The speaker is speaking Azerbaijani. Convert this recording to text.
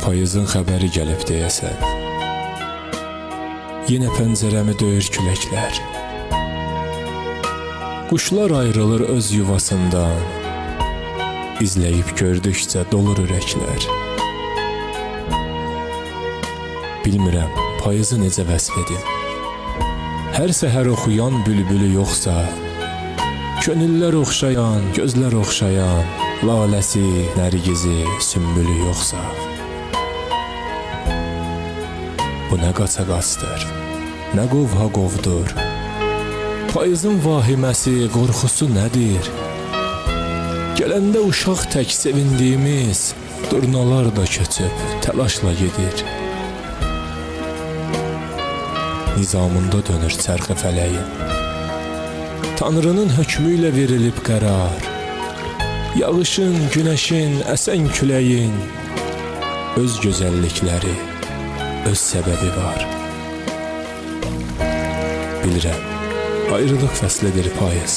Payızın xəbəri gəlib deyəsən. Yenə pəncərəmi döyür küləklər. Quşlar ayrılır öz yuvasından. İzləyib gördükcə dolur ürəklər. Bilmirəm, payızı necə vəsf edim. Hər səhər oxuyan bülbülü yoxsa, könüllər oxşayan, gözlər oxşayan, laləsi, nərgizi, sümbülü yoxsa. Bu nə qaça-qaçdır, nə qovha-qovdur. Payızın vahiməsi, qorxusu nədir? Gələndə uşaq tək sevindiyimiz, durnalar da köçüb təlaşla gedir. Nizamında dönür çərxi fələyin. Tanrının hökmü ilə verilib qərar. Yağışın, günəşin, əsən küləyin öz gözəllikləri, öz səbəbi var. Bilirəm, ayrılıq fəslidir payız.